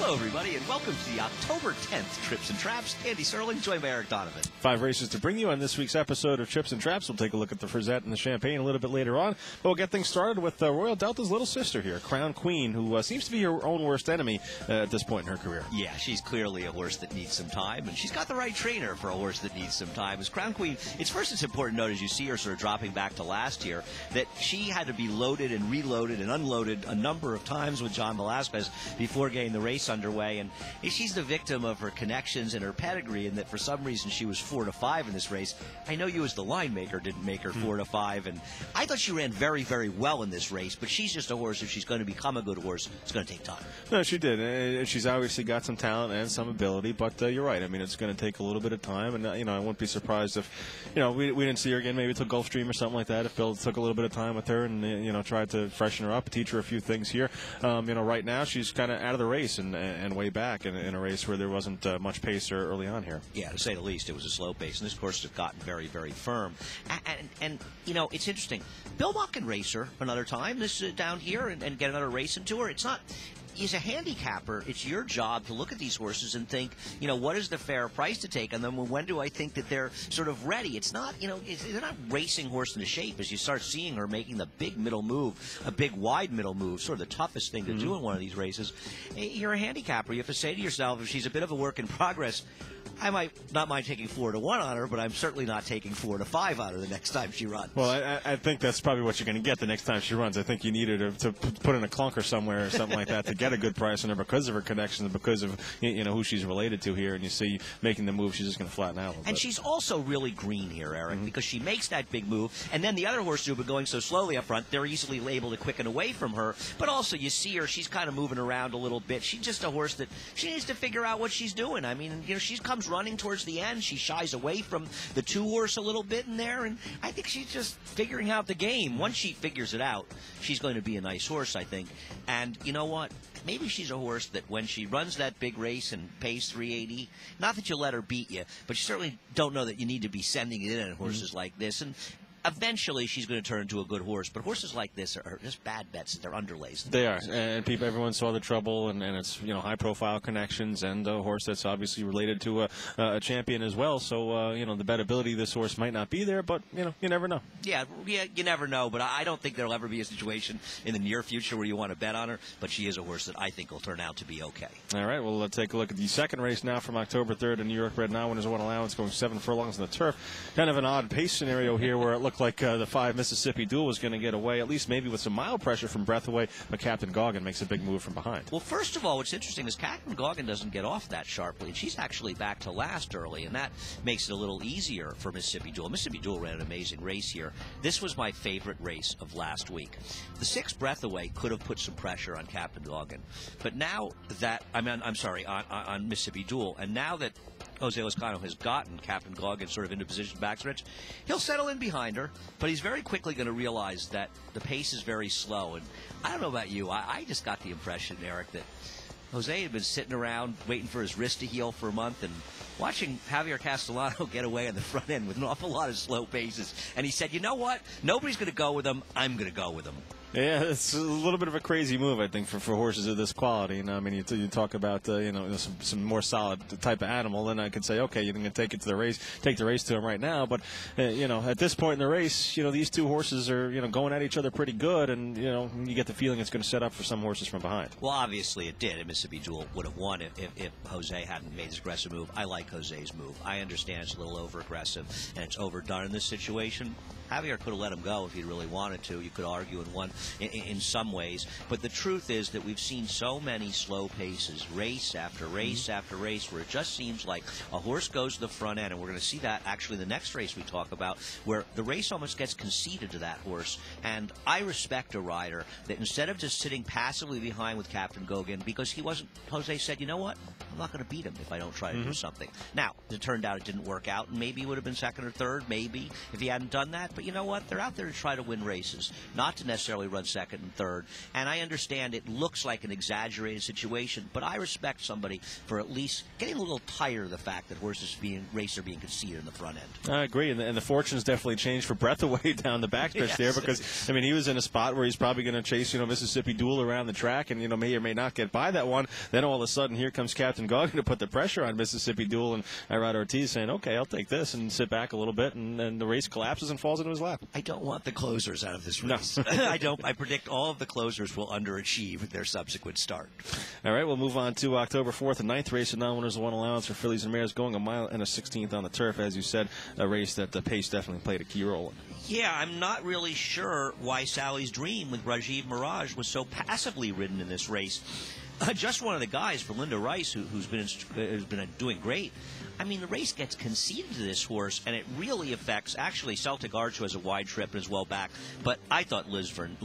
Hello, everybody, and welcome to the October 10th Trips and Traps. Andy Serling, joined by Eric Donovan. 5 races to bring you on this week's episode of Trips and Traps. We'll take a look at the Frisette and the Champagne a little bit later on. But we'll get things started with Royal Delta's little sister here, Crown Queen, who seems to be her own worst enemy at this point in her career. Yeah, she's clearly a horse that needs some time, and she's got the right trainer for a horse that needs some time. As Crown Queen, it's important to note as you see her sort of dropping back to last year that she had to be loaded and reloaded and unloaded a number of times with John Velasquez before getting the race underway. And she's the victim of her connections and her pedigree, and that for some reason she was 4 to 5 in this race. I know you as the line maker didn't make her 4 to 5, and I thought she ran very, very well in this race, but she's just a horse, if she's going to become a good horse, it's going to take time. No, she did. She's obviously got some talent and some ability, but you're right. I mean, it's going to take a little bit of time, and, I wouldn't be surprised if, we didn't see her again maybe till Gulfstream or something like that, if Bill took a little bit of time with her and, tried to freshen her up, teach her a few things here. Right now she's kind of out of the race and way back in a race where there wasn't much pace early on here. Yeah, to say the least, it was a slow pace, and this course has gotten very, very firm. And it's interesting. Bill Buck can race her another time down here and get another race into her. It's not... As a handicapper, it's your job to look at these horses and think, what is the fair price to take on them, and when do I think that they're sort of ready? It's not, they're not racing horse into shape as you start seeing her making the big middle move, a big wide middle move, sort of the toughest thing to do in one of these races. You're a handicapper. You have to say to yourself, if she's a bit of a work in progress, I might not mind taking 4 to 1 on her, but I'm certainly not taking 4 to 5 on her the next time she runs. Well, I think that's probably what you're going to get the next time she runs. I think you need her to put in a clunker somewhere or something like that to get a good price on her because of her connections, because of who she's related to here. And you see, making the move, she's just going to flatten out a little bit. And she's also really green here, Eric, because she makes that big move, and then the other horses who've been going so slowly up front, they're easily able to quicken away from her. But also, you see her, she's kind of moving around a little bit. She's just a horse that she needs to figure out what she's doing. I mean, she comes running towards the end. She shies away from the 2-horse a little bit in there, and I think she's just figuring out the game. Once she figures it out, she's going to be a nice horse, I think. And you know what? Maybe she's a horse that when she runs that big race and pays 380, not that you'll let her beat you, but you certainly don't know that you need to be sending it in on horses like this. And eventually, she's going to turn into a good horse. But horses like this are just bad bets. They're underlays. They are. And everyone saw the trouble, and it's, high-profile connections, and a horse that's obviously related to a champion as well. So, the bettability of this horse might not be there, but, you never know. Yeah, you never know. But I don't think there'll ever be a situation in the near future where you want to bet on her. But she is a horse that I think will turn out to be okay. All right, well, let's take a look at the second race now from October 3rd in New York. Bred 9 winners, 1 allowance, going 7 furlongs on the turf. Kind of an odd pace scenario here where it looked like the 5 Mississippi Duel was going to get away, at least maybe with some mild pressure from Breathaway, but Captain Gaughen makes a big move from behind. Well, first of all, what's interesting is Captain Gaughen doesn't get off that sharply, and she's actually back to last early, and that makes it a little easier for Mississippi Duel. Mississippi Duel ran an amazing race here. This was my favorite race of last week. The 6 Breathaway could have put some pressure on Captain Gaughen, but now that, on Mississippi Duel, and now that Jose Lezcano has gotten Captain Gaughen sort of into position backstretch, he'll settle in behind her, but he's very quickly going to realize that the pace is very slow. And I don't know about you, I just got the impression, Eric, that Jose had been sitting around waiting for his wrist to heal for a month and watching Javier Castellano get away on the front end with an awful lot of slow paces. And he said, you know what? Nobody's going to go with him. I'm going to go with him. Yeah, it's a little bit of a crazy move, I think, for horses of this quality. I mean, you talk about some more solid type of animal, then I could say, okay, you're going to take it to the race, take the race to him right now. But at this point in the race, these two horses are going at each other pretty good, and you get the feeling it's going to set up for some horses from behind. Well, obviously it did. And Mississippi Duel would have won if Jose hadn't made his aggressive move. I like Jose's move. I understand it's a little over aggressive and it's overdone in this situation. Javier could have let him go if he really wanted to. You could argue and won in some ways. But the truth is that we've seen so many slow paces, race after race after race, where it just seems like a horse goes to the front end. And we're going to see that actually the next race we talk about, where the race almost gets conceded to that horse. And I respect a rider that instead of just sitting passively behind with Captain Gaughen, because Jose said, you know what? I'm not going to beat him if I don't try to do something. Now, it turned out it didn't work out, and maybe he would have been second or third, maybe, if he hadn't done that. But you know what? They're out there to try to win races, not to necessarily run second and third. And I understand it looks like an exaggerated situation, but I respect somebody for at least getting a little tired of the fact that races are being conceded in the front end. I agree, and the fortunes definitely changed for Breathaway down the backstretch there, because I mean, he was in a spot where he's probably going to chase Mississippi Duel around the track, and may or may not get by that one. Then all of a sudden, here comes Captain Gaughen to put the pressure on Mississippi Duel, and Irad Ortiz saying, "Okay, I'll take this," and sit back a little bit, and then the race collapses and falls into his lap. I don't want the closers out of this race. No. I don't. I predict all of the closers will underachieve their subsequent start. All right, we'll move on to October 4th, the 9th race, and non-winners of one allowance for fillies and mares, going a mile and a 16th on the turf. As you said, a race that the pace definitely played a key role in. Yeah, I'm not really sure why Sally's Dream with Rajiv Mirage was so passively ridden in this race. Just one of the guys, Belinda Rice, who's been doing great. I mean, the race gets conceded to this horse, and it really affects, actually, Celtic Arch, who has a wide trip and is well back. But I thought LISVERNANE,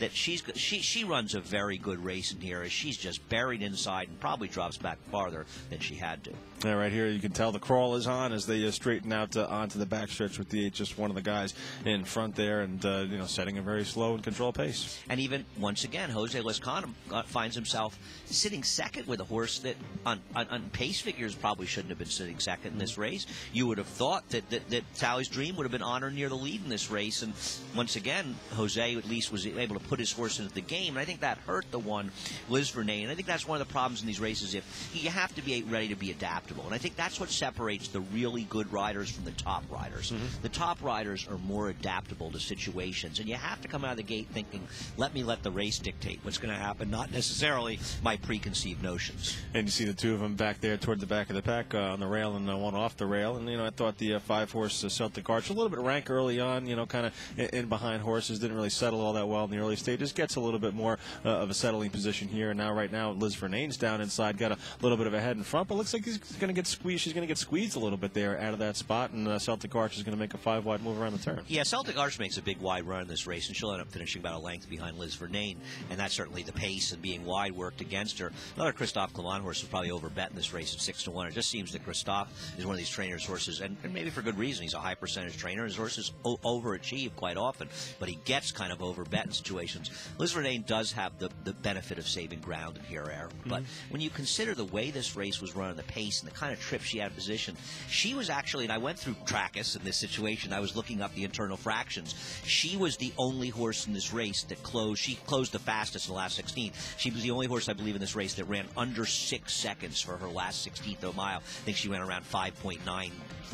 that she runs a very good race in here, as she's just buried inside and probably drops back farther than she had to. Yeah, right here you can tell the crawl is on as they straighten out onto the backstretch with just one of the guys in front there, and setting a very slow and controlled pace. And even once again, Jose Lescano finds himself sitting second with a horse that on pace figures probably shouldn't have been sitting second in this race. You would have thought that Sally's Dream would have been honored near the lead in this race, and once again, Jose at least was able to put his horse into the game, and I think that hurt the one, LISVERNANE. And I think that's one of the problems in these races. If you have to be ready to be adaptable, and I think that's what separates the really good riders from the top riders. The top riders are more adaptable to situations, and you have to come out of the gate thinking, let the race dictate what's going to happen, not necessarily my preconceived notions. And you see the two of them back there toward the back of the pack on the rail, and one off the rail. And I thought the 5-horse Celtic Arch, a little bit rank early on, kind of in behind horses, didn't really settle all that well in the early stages. Gets a little bit more of a settling position here. And now, right now, LISVERNANE's down inside, got a little bit of a head in front, but looks like he's going to get squeezed. She's going to get squeezed a little bit there out of that spot, and Celtic Arch is going to make a 5-wide move around the turn. Yeah, Celtic Arch makes a big wide run in this race, and she'll end up finishing about a length behind LISVERNANE, and that's certainly the pace and being wide worked against her. Another Christophe Clement horse was probably overbet in this race at 6-1. It just seems that Christophe is one of these trainers' horses, and maybe for good reason. He's a high percentage trainer. His horses overachieve quite often, but he gets kind of overbet in situations. LISVERNANE does have the benefit of saving ground in here, Air. But when you consider the way this race was run, the pace and the kind of trip she had in position, she was actually, and I went through Trackus in this situation, I was looking up the internal fractions. She was the only horse in this race that closed. She closed the fastest in the last 16. She was the only horse, I believe, in this race that ran under 6 seconds for her last 16th of a mile. I think she ran around 5.94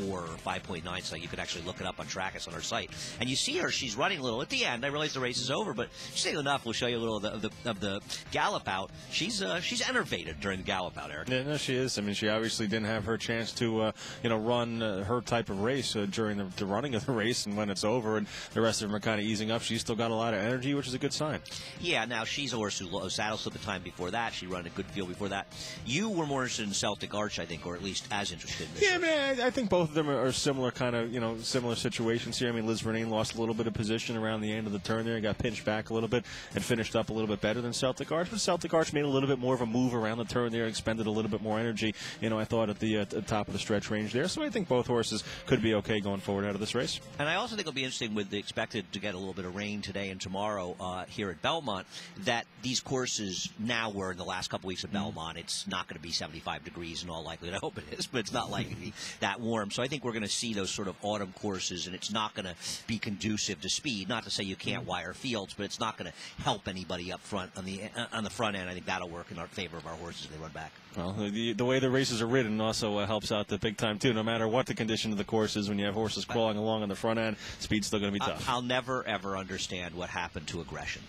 or 5.9, so you could actually look it up on Trackus on her site. And you see her, she's running a little. At the end, I realize the race is over, but she's saying enough. We'll show you a little of the gallop out. She's enervated during the gallop out, Eric. Yeah, no, she is. I mean, she obviously didn't have her chance to run her type of race during the running of the race, and when it's over and the rest of them are kind of easing up, she's still got a lot of energy, which is a good sign. Yeah, now she's a horse who saddle slipped the time before that. She ran a good field before that. You were more interested in Celtic Arch, I think, or at least as interested in this. Yeah, man, I think both of them are similar kind of, similar situations here. I mean, LISVERNANE lost a little bit of position around the end of the turn there, got pinched back a little bit and finished up a little bit better than Celtic Arch, but Celtic Arch made a little bit more of a move around the turn there, expended a little bit more energy, I thought at the top of the stretch range there. So I think both horses could be okay going forward out of this race. And I also think it'll be interesting with the expected to get a little bit of rain today and tomorrow here at Belmont, that these courses now were in the last couple weeks of Belmont, it's not going to be 75 degrees in all likelihood. I hope it is, but it's not likely to be that warm. So I think we're going to see those sort of autumn courses, and it's not going to be conducive to speed. Not to say you can't wire fields, but it's not going to help anybody up front on the front end. I think that'll work in our favor of our horses as they run back. Well, the way the races are ridden also helps out the big time, too. No matter what the condition of the course is, when you have horses crawling along on the front end, speed's still going to be tough. I'll never, ever understand what happened to aggression.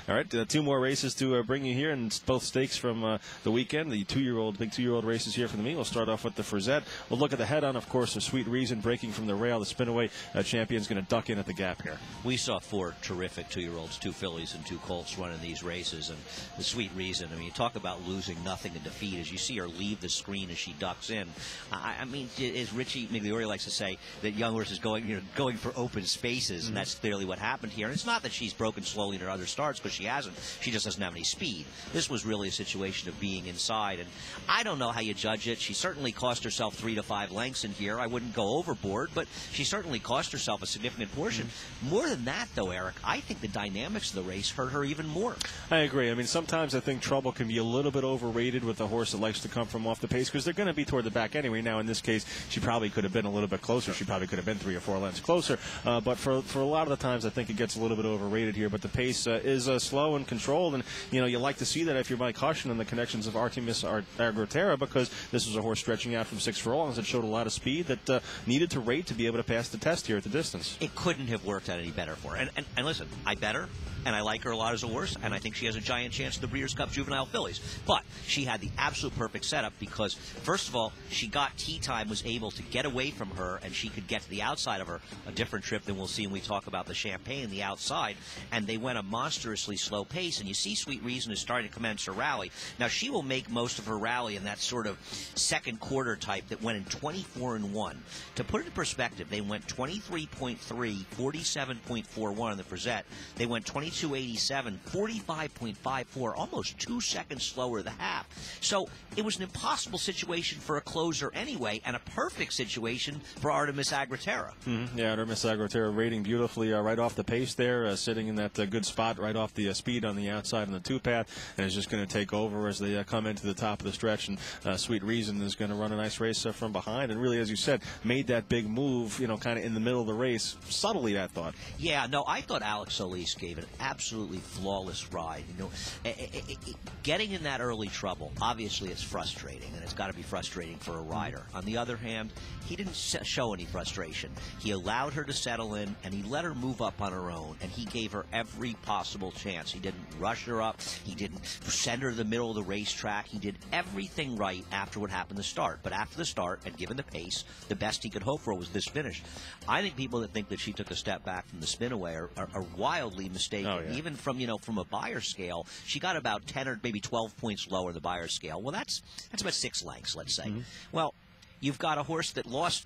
All right, 2 more races to bring you here, and both stakes from the weekend. The big two-year-old races here for the meet. We'll start off with the Frizette. We'll look at the head-on, of course, of Sweet Reason breaking from the rail. The Spinaway champion's going to duck in at the gap here. We saw 4 terrific two-year-olds, 2 fillies and 2 colts running these races, and the Sweet Reason. I mean, you talk about losing nothing in defeat. As you see her leave the screen as she ducks in. I mean, as Richie Migliore likes to say, that young horse is going for open spaces, and that's clearly what happened here. And it's not that she's broken slowly in her other starts, because she hasn't. She just doesn't have any speed. This was really a situation of being inside, and I don't know how you judge it. She certainly cost herself 3 to 5 lengths in here. I wouldn't go overboard, but she certainly cost herself a significant portion. More than that, though, Eric, I think the dynamics of the race hurt her even more. I agree. I mean, sometimes I think trouble can be a little bit overrated with a horse that likes to come from off the pace, because they're going to be toward the back anyway. Now, in this case, she probably could have been a little bit closer. She probably could have been 3 or 4 lengths closer. But for a lot of the times, I think it gets a little bit overrated here. But the pace is slow and controlled, and you like to see that if you're Mike Hushen and the connections of ARTEMIS AGROTERA, because this was a horse stretching out from 6 furlongs that showed a lot of speed that needed to rate to be able to pass the test here at the distance. It couldn't have worked out any better for her. And listen, I bet her, and I like her a lot as a horse, and I think she has a giant chance at the Breeders' Cup Juvenile Fillies. But she had the absolute perfect setup because, first of all, she got tee time, was able to get away from her, and she could get to the outside of her, a different trip than we'll see when we talk about the Champagne, the outside, and they went a monstrously slow pace, and you see Sweet Reason is starting to commence her rally. Now, she will make most of her rally in that sort of second quarter type that went in 24-1. To put it in perspective, they went 23.3, 47.41 on the Frisette. They went 22.87, 45.54, almost 2 seconds slower the half. So it was an impossible situation for a closer anyway, and a perfect situation for ARTEMIS AGROTERA. Yeah, ARTEMIS AGROTERA rating beautifully right off the pace there, sitting in that good spot right off the speed on the outside on the 2-path, and is just going to take over as they come into the top of the stretch. And Sweet Reason is going to run a nice race from behind, and really, as you said, made that big move, kind of in the middle of the race, subtly, I thought. Yeah, no, I thought Alex Solis gave an absolutely flawless ride. Getting in that early trouble, obviously it's frustrating, and it's got to be frustrating for a rider. On the other hand, he didn't show any frustration. He allowed her to settle in, and he let her move up on her own, and he gave her every possible chance. He didn't rush her up. He didn't send her to the middle of the racetrack. He did everything right after what happened to start. But after the start, and given the pace, the best he could hope for was this finish. I think people that think that she took a step back from the spin away are wildly mistaken. Oh, yeah. Even from a Beyer scale, she got about 10 or maybe 12 points lower the Beyer scale. Well, that's about 6 lengths, let's say. Well, you've got a horse that lost,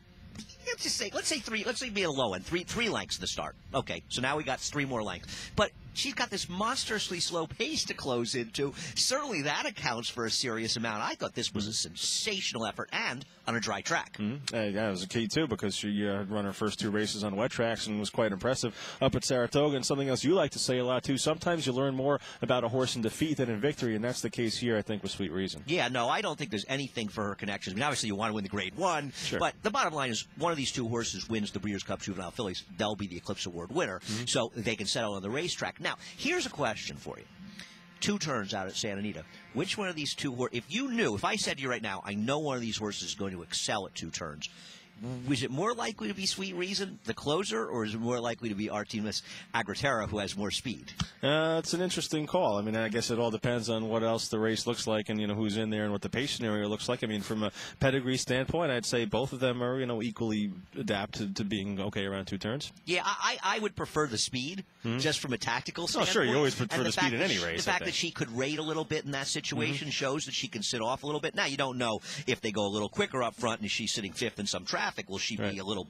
let's say be a low end, three lengths to the start. Okay, so now we got 3 more lengths. But she's got this monstrously slow pace to close into. Certainly that accounts for a serious amount. I thought this was a sensational effort, and on a dry track. Yeah, it was a key, too, because she had run her first 2 races on wet tracks and was quite impressive up at Saratoga. And something else you like to say a lot, too, sometimes you learn more about a horse in defeat than in victory, and that's the case here, I think, with Sweet Reason. Yeah, no, I don't think there's anything for her connections. I mean, obviously you want to win the Grade 1, sure, but the bottom line is one of these 2 horses wins the Breeders' Cup Juvenile Fillies, they'll be the Eclipse Award winner, so they can settle on the racetrack. Now, here's a question for you. 2 turns out at Santa Anita. Which one of these 2 horses, if I said to you right now, I know one of these horses is going to excel at 2 turns, was it more likely to be Sweet Reason, the closer, or is it more likely to be ARTEMIS AGROTERA, who has more speed? It's an interesting call. I mean, I guess it all depends on what else the race looks like and, who's in there and what the pace scenario looks like. I mean, from a pedigree standpoint, I'd say both of them are, equally adapted to being okay around 2 turns. Yeah, I would prefer the speed, just from a tactical standpoint. Oh, sure, you always prefer the speed in any race. The fact that she could rate a little bit in that situation shows that she can sit off a little bit. Now, you don't know if they go a little quicker up front and she's sitting 5th in some traffic. Will she be a little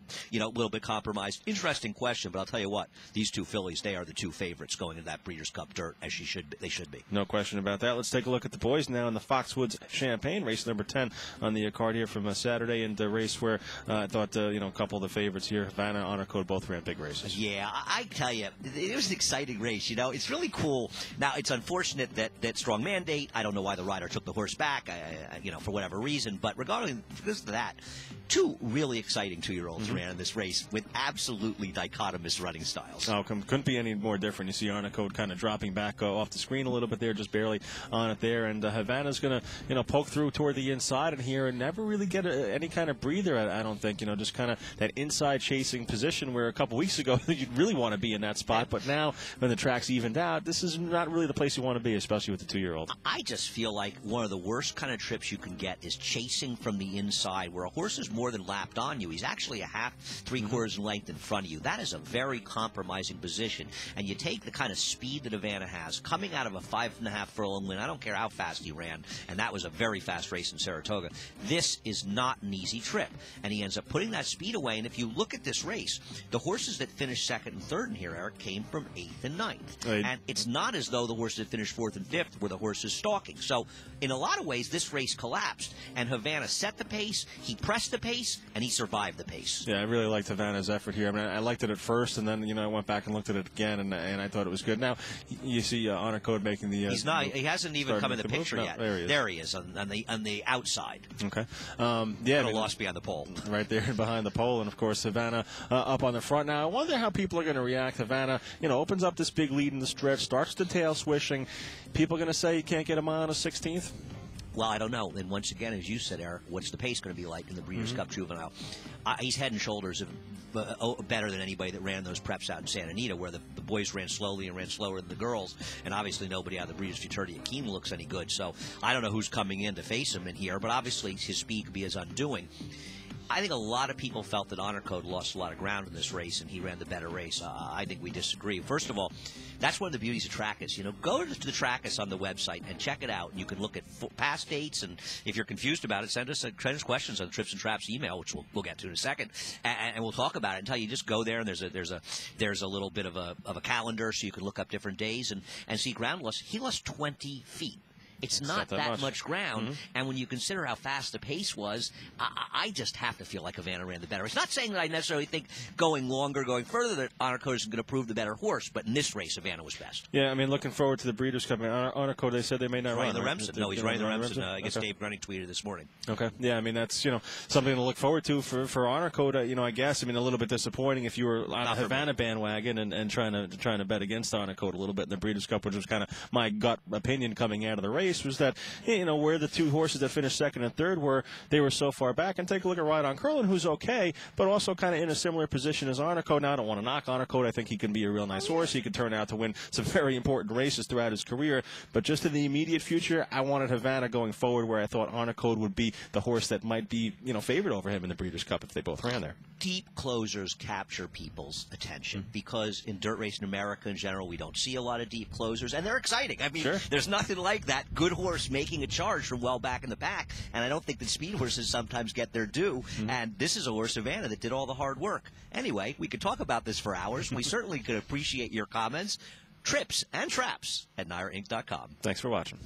bit compromised? Interesting question, but I'll tell you what, these 2 fillies, they are the 2 favorites going into that Breeders' Cup dirt, as they should be. No question about that. Let's take a look at the boys now in the Foxwoods Champagne, race number 10 on the card here from Saturday, and the race where I thought, a couple of the favorites here, Havana, Honor Code, both ran big races. Yeah, I tell you, it was an exciting race. It's really cool. Now, it's unfortunate that Strong Mandate, I don't know why the rider took the horse back, for whatever reason, but regardless of that, 2 really exciting 2-year-olds ran in this race with absolutely dichotomous running styles. Oh, couldn't be any more different. You see Honor Code kind of dropping back off the screen a little bit there, just barely on it there, and Havana's going to, poke through toward the inside and here and never really get any kind of breather, I don't think, just kind of that inside chasing position where a couple weeks ago you'd really want to be in that spot, but now when the track's evened out, this is not really the place you want to be, especially with the 2-year-old. I just feel like one of the worst kind of trips you can get is chasing from the inside, where a horse is more than lapped on you. He's actually a half, three-quarters in length in front of you. That is a very compromising position. And you take the kind of speed that Havana has, coming out of a 5.5 furlong win. I don't care how fast he ran, and that was a very fast race in Saratoga. This is not an easy trip. And he ends up putting that speed away. And if you look at this race, the horses that finished second and third in here, Eric, came from 8th and 9th. Right. And it's not as though the horses that finished 4th and 5th were the horses stalking. So in a lot of ways, this race collapsed. And Havana set the pace, he pressed the pace, and he survived the pace. Yeah, I really liked Havana's effort here. I mean, I liked it at first, and then, you know, I went back and looked at it again, and I thought it was good. Now, you see Honor Code making the... He's not. He hasn't even come in the picture yet. No, there he is on the outside. Okay. Yeah, lost behind the pole. Right there behind the pole, and of course Havana up on the front. Now I wonder how people are going to react. Havana, you know, opens up this big lead in the stretch, starts the tail swishing. People going to say you can't get him on a 16th? Well, I don't know. And once again, as you said, Eric, what's the pace going to be like in the Breeders' Cup Juvenile? He's head and shoulders better than anybody that ran those preps out in Santa Anita, where the boys ran slowly and ran slower than the girls, and obviously nobody out of the Breeders' Fraternity at Keene looks any good. So I don't know who's coming in to face him in here, but obviously his speed could be his undoing. I think a lot of people felt that Honor Code lost a lot of ground in this race, and he ran the better race. I think we disagree. First of all, that's one of the beauties of Trackus. You know, go to the Trackus on the website and check it out. You can look at past dates, and if you're confused about it, send us questions on the Trips and Traps email, which we'll get to in a second, and we'll talk about it and tell you. Just go there, and there's a little bit of a calendar, so you can look up different days and see ground loss. He lost 20 feet. It's not that much ground, and when you consider how fast the pace was, I just have to feel like Havana ran the better. It's not saying that I necessarily think going longer, going further, that Honor Code is going to prove the better horse, but in this race, Havana was best. Yeah, I mean, looking forward to the Breeders' Cup. Honor Code, they said they may not run. The Remsen. No, he's running the Remsen. I guess Dave Grunning tweeted this morning. Okay. Yeah, I mean, that's, you know, something to look forward to for Honor Code. You know, I guess, I mean, a little bit disappointing if you were on a Havana bandwagon and trying to bet against Honor Code a little bit in the Breeders' Cup, which was kind of my gut opinion coming out of the race, was that, you know, where the two horses that finished second and third were, they were so far back. And take a look at Ride on Curlin, who's okay, but also kind of in a similar position as Honor Code. Now, I don't want to knock Honor Code. I think he can be a real nice horse. He could turn out to win some very important races throughout his career. But just in the immediate future, I wanted Havana going forward, where I thought Honor Code would be the horse that might be, you know, favored over him in the Breeders' Cup if they both ran there. Deep closers capture people's attention because in dirt racing America in general, we don't see a lot of deep closers, and they're exciting. I mean, there's nothing like that good horse making a charge from well back in the pack, and I don't think that speed horses sometimes get their due, and this is a horse, Havana, that did all the hard work. Anyway, we could talk about this for hours. We certainly could appreciate your comments. Trips and Traps at NYRInc.com. Thanks for watching.